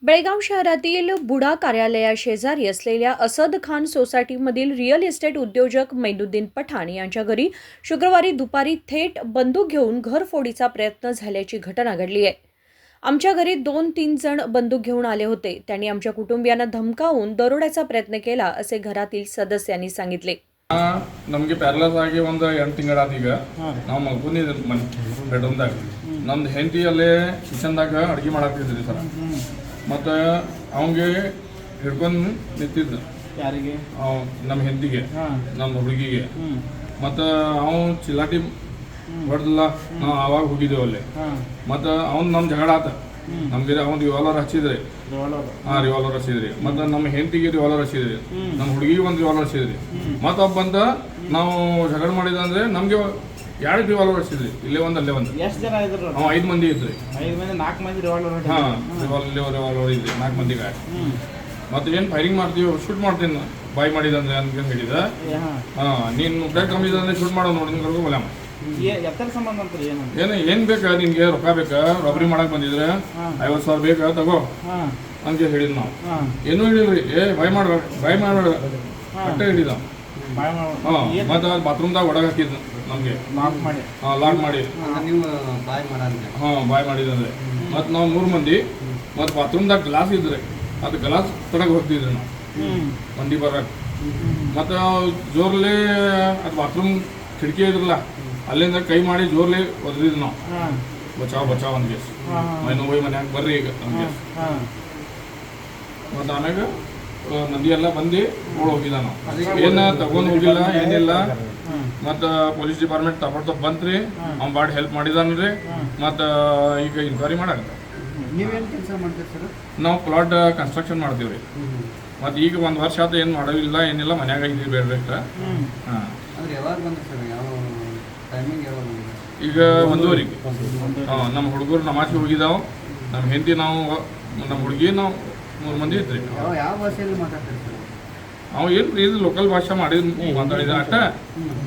बेळगाव शहरातील बुडा कार्यालयाशेजारी असलेल्या Asad Khan सोसायटीमधील real estate उद्योजक मैनुद्दीन पठाण यांच्या घरी शुक्रवारी दुपारी थेट बंदूक घेऊन घरफोडीचा प्रयत्न झाल्याची घटना घडली आहे. आमच्या घरी 2-3 जण बंदूक घेऊन आले होते. त्यांनी आमच्या कुटुंबियांना धमकावून दरोड्याचा प्रयत्न केला असे घरातील सदस्यांनी सांगितले. ನಮಗೆ ಪ್ಯಾರಲೈಸ್ ಆಗಿ ಒಂದು 8 ತಿಂಗಳಾದ ಈಗ ನಾವು ಮಲ್ಕೊಂಡಿದ್ದೆ ಬೆಡ್ರೂಮ್ದಾಗ. ನಮ್ದು ಹೆಂಡತಿಯಲ್ಲೇ ಕಿಚನ್ದಾಗ ಅಡುಗೆ ಮಾಡಾಕ್ತಿದ್ರಿ ಸರ್. ಮತ್ತು ಅವಂಗೆ ಹಿಡ್ಕೊಂಡು ನಿಂತಿದ್ದು ಯಾರಿಗೆ ನಮ್ಮ ಹೆಂಡತಿಗೆ ನಮ್ಮ ಹುಡುಗಿಗೆ. ಮತ್ತು ಅವನು ಚಿಲ್ಲಾಟಿ ಹೊಡೆದಿಲ್ಲ. ನಾವು ಆವಾಗ ಹೋಗಿದ್ದೇವೆ ಅಲ್ಲಿ. ಮತ್ತು ಅವ್ನು ನಮ್ಮ ಜಗಳ ಆತ. ನಮ್ಗೆ ಅವ್ನು ರಿವಾಲ್ವರ್ ಹಚ್ಚಿದ್ರಿ. ರಿವಾಲ್ವರ್ ಹಚ್ಚಿದ್ರಿ. ಮತ್ತು ನಮ್ಮ ಹೆಂಡತಿಗೆ ರಿವಾಲ್ವರ್ ಹಚ್ಚಿದ್ರಿ. ನಮ್ಮ ಹುಡುಗಿಗೆ ಒಂದು ರಿವಾಲ್ವರ್ ಹಚ್ಚಿದ್ರಿ. ಮತ್ತು ಒಬ್ಬ ಬಂದ ನಾವು ಜಗಳ ಮಾಡಿದಂದ್ರೆ ನಮಗೆ 2 ರಿವಾಲ್ವರ್ ಹಚ್ಚಿದ್ರಿ. ಇಲ್ಲೇ ಒಂದು ಅಲ್ಲೇ ಒಂದು. ಎಷ್ಟು ಜನ ಇದ್ರು? 5 ಮಂದಿ ಇದ್ರಿ. 5 ಮಂದಿ 4 ಮಂದಿ ರಿವಾಲ್ವರ್. ರಿವಾಲ್ವರ್ ಇದ್ರಿ 4 ಮಂದಿಗೆ. ಮತ್ತೆ ಏನು ಫೈರಿಂಗ್ ಮಾಡ್ತೀವಿ, ಶೂಟ್ ಮಾಡ್ತೀನಿ ಬಾಯ್ ಮಾಡಿದಂದ್ರೆ ಅಂತ ಹೇಳಿದ. ನೀನು ಬ್ಯಾಗ್ ಕಮ್ಮಿದಂದ್ರೆ ಶೂಟ್ ಮಾಡೋ ನೋಡಿ ನಿಮ್ಗೆ ಬಲ ಎತ್ತರ ಸಂಬಂಧ ಅಂತ ಏನು ಬೇಕಾ ನಿನ್ಗೆ ರೊಕ್ಕ ಬೇಕಾ, ರಾಬರಿ ಮಾಡಕ್ ಬಂದಿದ್ರೆ 50,000 ಬೇಕಾ ತಗೋ ಅಂತ ಹೇಳಿದ್ ನಾವು. ಏನೂ ಹೇಳಿದ್ರಿ. ಬಾಯ್ ಮಾಡ್ಬೇಡ ಅಟ್ಟೆ ಹೇಳಿದ. ಮತ್ತೆ ಬಾತ್ರೂಮ್ದಾಗ ಒಳಗೆ ಹಾಕಿದ್ ನಮ್ಗೆ ಲಾಕ್ ಮಾಡಿ ಬಾಯ್ ಮಾಡಿದಂದ್ರೆ. ಮತ್ತು ನಾವು 3 ಮಂದಿ ಮತ್ತು ಬಾತ್ರೂಮ್ದಾಗ ಗ್ಲಾಸ್ ಇದ್ರೆ ಅದು ಗ್ಲಾಸ್ ತೊಡಗೆ ಹೋಗ್ತಿದ್ರಿ ನಾವು ಮಂದಿ ಬರಕ್ಕೆ. ಮತ್ತು ಜೋರ್ಲೆ ಅದು ಬಾತ್ರೂಮ್ ಕಿಟಕಿ ಇದ್ರಲ್ಲ ಅಲ್ಲಿಂದ ಕೈ ಮಾಡಿ ಜೋರ್ಲಿ ಒದ್ರಿದ್ವಿ ನಾವು. ಬಚಾವ್ ಒಂದು ಕೇಸ್ ಮೈನು ಹೋಗಿ ಮನ್ಯಾಗ ಬರ್ರಿ ಈಗ ನಮ್ಗೆ. ಮತ್ತು ಆಮ್ಯಾಗ ಮಂದಿ ಎಲ್ಲ ಬಂದು ಹೋಗಿದ ನಾವು. ಏನು ತಗೊಂಡು ಹೋಗಿಲ್ಲ ಏನಿಲ್ಲ. ಮತ್ತು ಪೊಲೀಸ್ ಡಿಪಾರ್ಟ್ಮೆಂಟ್ ತಗೊಳ್ತಾ ಬಂತ್ರಿ. ಅವ್ನು ಭಾಳ ಹೆಲ್ಪ್ ಮಾಡಿದಾನ್ರಿ. ಮತ್ತು ಈಗ ಇನ್ಕ್ವೈರಿ ಮಾಡಾಕ ನೀವೇನು ಕೆಲಸ ಮಾಡ್ತೀರಿ ಸರ್? ನಾವು ಪ್ಲಾಟ್ ಕನ್ಸ್ಟ್ರಕ್ಷನ್ ಮಾಡ್ತೀವಿ ರೀ. ಮತ್ತು ಈಗ 1 ವರ್ಷ ಆತ ಏನು ಮಾಡೋದಿಲ್ಲ ಏನಿಲ್ಲ, ಮನ್ಯಾಗ ಇದ್ದೀವಿ ಬೇಡ್ಬೇಕ. ಈಗ 1:15. ನಮ್ಮ ಹುಡುಗರು ನಮಾಜ್ಗೆ ಹೋಗಿದ್ದಾವೆ. ನಮ್ಮ ಹೆಂಡತಿ ನಾವು ನಮ್ಮ ಹುಡುಗಿ ನಾವು 3 ಮಂದಿ ಇದ್ರಿ. ಯಾವ ಭಾಷೆಯಲ್ಲಿ ಮಾತಾಡ್ತೀರಿ ಸರ್? ಅವ ಏನು ಇದು ಲೋಕಲ್ ಭಾಷೆ ಮಾತಾಡಿದ ಅಟ್ಟ.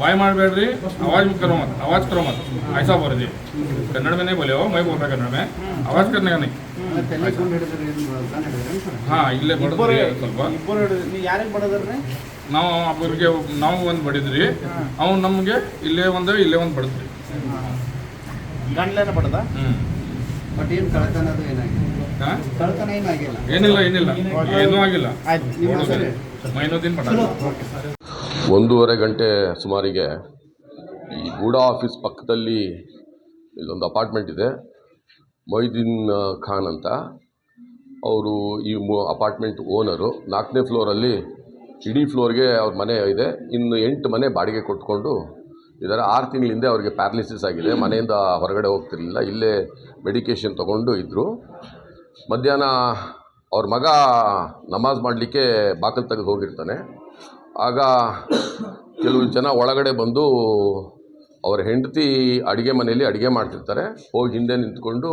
ಬಾಯ್ ಮಾಡಬೇಡ್ರಿ, आवाज करो मत ऐसा बोल दी. कन्नड़ में नहीं बोले हो, मैं बोल रहा कन्नड़ में. आवाज करने का नहीं. ಹಾಂ ಇಲ್ಲೇ ಬಡದ್ರಿ ಸ್ವಲ್ಪ. ಯಾರಿಗೆ ಬಡದ್ರಿ? ನಾವು ಅವ್ರಿಗೆ ನಾವು ಒಂದು ಬಡಿದ್ರಿ. ಅವ್ನು ನಮಗೆ ಇಲ್ಲೇ ಒಂದು ಬಡದ್ರಿ. ಗಂಡ್ಲೇನ ಬಡದ? ಬಟ್ ಏನು ಕಳ್ತನ ಅದು ಏನಿಲ್ಲ ಏನೂ ಆಗಿಲ್ಲ. ಮೈನುದ್ದೀನ್ ಪಠಾಣ. 1:30 ಗಂಟೆ ಸುಮಾರಿಗೆ ಈ ಗೂಡಾ ಆಫೀಸ್ ಪಕ್ಕದಲ್ಲಿ ಇಲ್ಲೊಂದು ಅಪಾರ್ಟ್ಮೆಂಟ್ ಇದೆ. ಮೊಯ್ದೀನ್ ಖಾನ್ ಅಂತ ಅವರು ಈ ಅಪಾರ್ಟ್ಮೆಂಟ್ ಓನರು. 4ನೇ ಫ್ಲೋರಲ್ಲಿ ಇಡೀ ಫ್ಲೋರ್ಗೆ ಅವ್ರ ಮನೆ ಇದೆ. ಇನ್ನು 8 ಮನೆ ಬಾಡಿಗೆ ಕೊಟ್ಕೊಂಡು ಇದ್ದಾರೆ. 6 ತಿಂಗಳಿಂದ ಅವ್ರಿಗೆ ಪ್ಯಾರಲಿಸಿಸ್ ಆಗಿದೆ. ಮನೆಯಿಂದ ಹೊರಗಡೆ ಹೋಗ್ತಿರ್ಲಿಲ್ಲ. ಇಲ್ಲೇ ಮೆಡಿಕೇಷನ್ ತೊಗೊಂಡು ಇದ್ದರು. ಮಧ್ಯಾಹ್ನ ಅವ್ರ ಮಗ ನಮಾಜ್ ಮಾಡಲಿಕ್ಕೆ ಬಾಕಲು ತೆಗೆದು ಹೋಗಿರ್ತಾನೆ. ಆಗ ಕೆಲವು ಜನ ಒಳಗಡೆ ಬಂದು ಅವ್ರ ಹೆಂಡತಿ ಅಡುಗೆ ಮನೆಯಲ್ಲಿ ಅಡುಗೆ ಮಾಡ್ತಿರ್ತಾರೆ. ಹೋಗಿ ಹಿಂದೆ ನಿಂತ್ಕೊಂಡು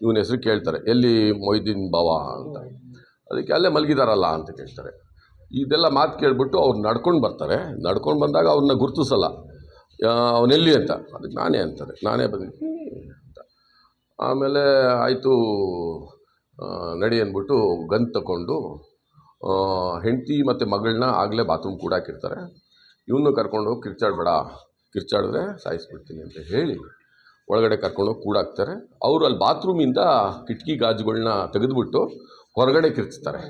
ಇವನ ಹೆಸರು ಕೇಳ್ತಾರೆ, ಎಲ್ಲಿ ಮೊಯ್ದೀನ್ ಬಾವ ಅಂತ. ಅದಕ್ಕೆ ಅಲ್ಲೇ ಮಲಗಿದಾರಲ್ಲ ಅಂತ ಕೇಳ್ತಾರೆ. ಇದೆಲ್ಲ ಮಾತು ಕೇಳಿಬಿಟ್ಟು ಅವ್ರು ನಡ್ಕೊಂಡು ಬರ್ತಾರೆ. ನಡ್ಕೊಂಡು ಬಂದಾಗ ಅವ್ರನ್ನ ಗುರುತಿಸಲ್ಲ. ಅವನೆಲ್ಲಿ ಅಂತ. ಅದಕ್ಕೆ ನಾನೇ ಅಂತಾರೆ. ನಾನೇ ಬಂದಿದ್ದೀನಿ ಅಂತ. ಆಮೇಲೆ ಆಯಿತು ನಡಿ ಅಂದ್ಬಿಟ್ಟು ಗನ್ ತಗೊಂಡು ಹೆಂಡತಿ ಮತ್ತು ಮಗಳನ್ನ ಆಗಲೇ ಬಾತ್ರೂಮ್ ಕೂಡಾಕಿರ್ತಾರೆ. ಇವನು ಕರ್ಕೊಂಡೋಗಿ ಕಿರ್ಚಾಡಿದ್ರೆ ಸಾಯಿಸ್ಬಿಡ್ತೀನಿ ಅಂತ ಹೇಳಿ ಒಳಗಡೆ ಕರ್ಕೊಂಡೋಗಿ ಕೂಡಾಕ್ತಾರೆ. ಅವರು ಅಲ್ಲಿ ಬಾತ್ರೂಮಿಂದ ಕಿಟಕಿ ಗಾಜುಗಳನ್ನ ತೆಗೆದುಬಿಟ್ಟು ಹೊರಗಡೆ ಕಿರ್ಚ್ತಾರೆ.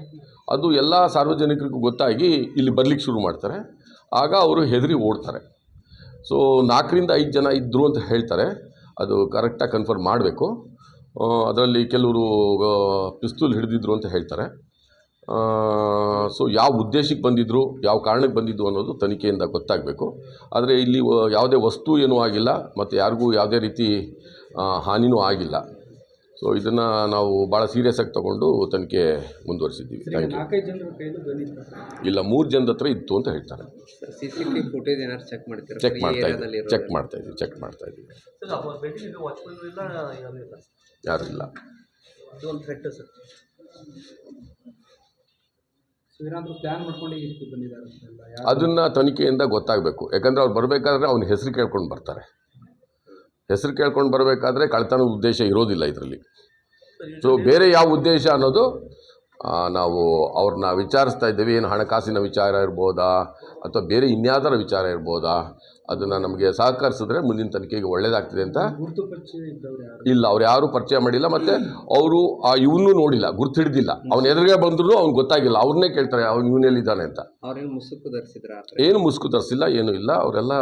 ಅದು ಎಲ್ಲ ಸಾರ್ವಜನಿಕರಿಗೂ ಗೊತ್ತಾಗಿ ಇಲ್ಲಿ ಬರಲಿಕ್ಕೆ ಶುರು ಮಾಡ್ತಾರೆ. ಆಗ ಅವರು ಹೆದರಿ ಓಡ್ತಾರೆ. ಸೊ 4ರಿಂದ 5 ಜನ ಇದ್ದರು ಅಂತ ಹೇಳ್ತಾರೆ. ಅದು ಕರೆಕ್ಟಾಗಿ ಕನ್ಫರ್ಮ್ ಮಾಡಬೇಕು. ಅದರಲ್ಲಿ ಕೆಲವರು ಪಿಸ್ತೂಲ್ ಹಿಡಿದಿದ್ರು ಅಂತ ಹೇಳ್ತಾರೆ. ಸೊ ಯಾವ ಉದ್ದೇಶಕ್ಕೆ ಬಂದಿದ್ದರು, ಯಾವ ಕಾರಣಕ್ಕೆ ಬಂದಿದ್ದು ಅನ್ನೋದು ತನಿಖೆಯಿಂದ ಗೊತ್ತಾಗಬೇಕು. ಆದರೆ ಇಲ್ಲಿ ಯಾವುದೇ ವಸ್ತು ಏನೂ ಆಗಿಲ್ಲ ಮತ್ತು ಯಾರಿಗೂ ಯಾವುದೇ ರೀತಿ ಹಾನಿನೂ ಆಗಿಲ್ಲ. ಸೊ ಇದನ್ನು ನಾವು ಭಾಳ ಸೀರಿಯಸ್ ಆಗಿ ತೊಗೊಂಡು ತನಿಖೆ ಮುಂದುವರಿಸಿದ್ದೀವಿ. Thank you. ಇಲ್ಲ 3 ಜನದ ಹತ್ರ ಇತ್ತು ಅಂತ ಹೇಳ್ತಾರೆ. ಚೆಕ್ ಮಾಡ್ತಾ ಇದ್ದೀವಿ. ಯಾರು ಇಲ್ಲ. ಅದನ್ನು ತನಿಖೆಯಿಂದ ಗೊತ್ತಾಗಬೇಕು. ಯಾಕಂದರೆ ಅವ್ರು ಬರಬೇಕಾದ್ರೆ ಅವ್ನ ಹೆಸರು ಕೇಳ್ಕೊಂಡು ಬರ್ತಾರೆ. ಹೆಸರು ಕೇಳ್ಕೊಂಡು ಬರಬೇಕಾದ್ರೆ ಕಳ್ತನದ ಉದ್ದೇಶ ಇರೋದಿಲ್ಲ ಇದರಲ್ಲಿ. ಸೊ ಬೇರೆ ಯಾವ ಉದ್ದೇಶ ಅನ್ನೋದು ನಾವು ಅವ್ರನ್ನ ವಿಚಾರಿಸ್ತಾ ಇದ್ದೇವೆ. ಏನು ಹಣಕಾಸಿನ ವಿಚಾರ ಇರ್ಬೋದಾ ಅಥವಾ ಬೇರೆ ಇನ್ಯಾವುದರ ವಿಚಾರ ಇರ್ಬೋದಾ, ಅದನ್ನು ನಮಗೆ ಸಹಕರಿಸಿದ್ರೆ ಮುಂದಿನ ತನಿಖೆಗೆ ಒಳ್ಳೆಯದಾಗ್ತದೆ ಅಂತ. ಇಲ್ಲ, ಅವ್ರು ಯಾರೂ ಪರಿಚಯ ಮಾಡಿಲ್ಲ, ಮತ್ತು ಅವರು ಇವನ್ನೂ ನೋಡಿಲ್ಲ, ಗುರ್ತು ಹಿಡಿದಿಲ್ಲ. ಅವ್ನು ಎದುರಿಗೆ ಬಂದರೂ ಅವ್ನಿಗೆ ಗೊತ್ತಾಗಿಲ್ಲ. ಅವ್ರನ್ನೇ ಕೇಳ್ತಾರೆ ಅವ್ನು ಇವನೆಲ್ಲಿದ್ದಾನೆ ಅಂತ. ಅವ್ರೇನು ಮುಸುಕು ಧರಿಸಿದ್ರ? ಏನು ಮುಸುಕು ತರಿಸಿಲ್ಲ, ಏನೂ ಇಲ್ಲ. ಅವರೆಲ್ಲ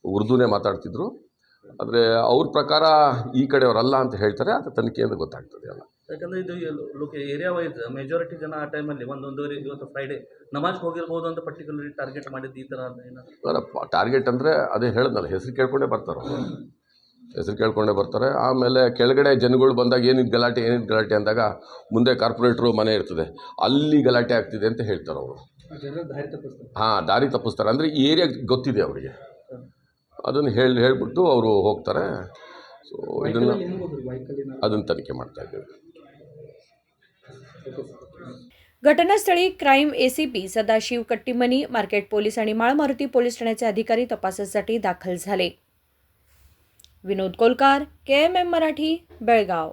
ಉರ್ದುನೇ ಮಾತಾಡ್ತಿದ್ರು. ಆದರೆ ಅವ್ರ ಪ್ರಕಾರ ಈ ಕಡೆಯವರಲ್ಲ ಅಂತ ಹೇಳ್ತಾರೆ. ಅದು ತನಿಖೆಯಿಂದ ಗೊತ್ತಾಗ್ತದೆ ಅಲ್ಲ. ಯಾಕಂದರೆ ಇದು ಏರಿಯಾ ವೈಸ್ ಮೆಜಾರಿಟಿ ಜನ ಆ ಟೈಮಲ್ಲಿ ಒಂದೊಂದುವರೆ, ಇವತ್ತು ಫ್ರೈಡೇ ನಮಾಜ್ಗೆ ಹೋಗಿರ್ಬೋದು ಅಂತ ಪರ್ಟಿಕ್ಯುಲರ್ಲಿ ಟಾರ್ಗೆಟ್ ಮಾಡಿದ್ದು ಈ ಥರ ಏನಾದ್ರು ಟಾರ್ಗೆಟ್ ಅಂದರೆ ಅದೇ ಹೇಳಿದ್ನಲ್ಲ, ಹೆಸರು ಕೇಳ್ಕೊಂಡೇ ಬರ್ತಾರೆ. ಹೆಸರು ಕೇಳ್ಕೊಂಡೇ ಬರ್ತಾರೆ. ಆಮೇಲೆ ಕೆಳಗಡೆ ಜನಗಳು ಬಂದಾಗ ಏನಿದು ಗಲಾಟೆ ಅಂದಾಗ ಮುಂದೆ ಕಾರ್ಪೊರೇಟ್ರು ಮನೆ ಇರ್ತದೆ, ಅಲ್ಲಿ ಗಲಾಟೆ ಆಗ್ತಿದೆ ಅಂತ ಹೇಳ್ತಾರೆ ಅವರು. ಹಾಂ, ದಾರಿ ತಪ್ಪಿಸ್ತಾರೆ. ಅಂದರೆ ಈ ಏರಿಯಾ ಗೊತ್ತಿದೆ ಅವರಿಗೆ, ಅದನ್ನು ಹೇಳಿಬಿಟ್ಟು ಅವರು ಹೋಗ್ತಾರೆ. ಸೊ ಅದನ್ನು ತನಿಖೆ ಮಾಡ್ತಾ ಇದ್ದೇವೆ. घटनास्थळी crime ACP Sadashiv Kattimani, market police आणि माळमारुती पोलीस ठाण्याचे अधिकारी तपासासाठी दाखल झाले. विनोद कोलकार, KMM मराठी, बेळगाव.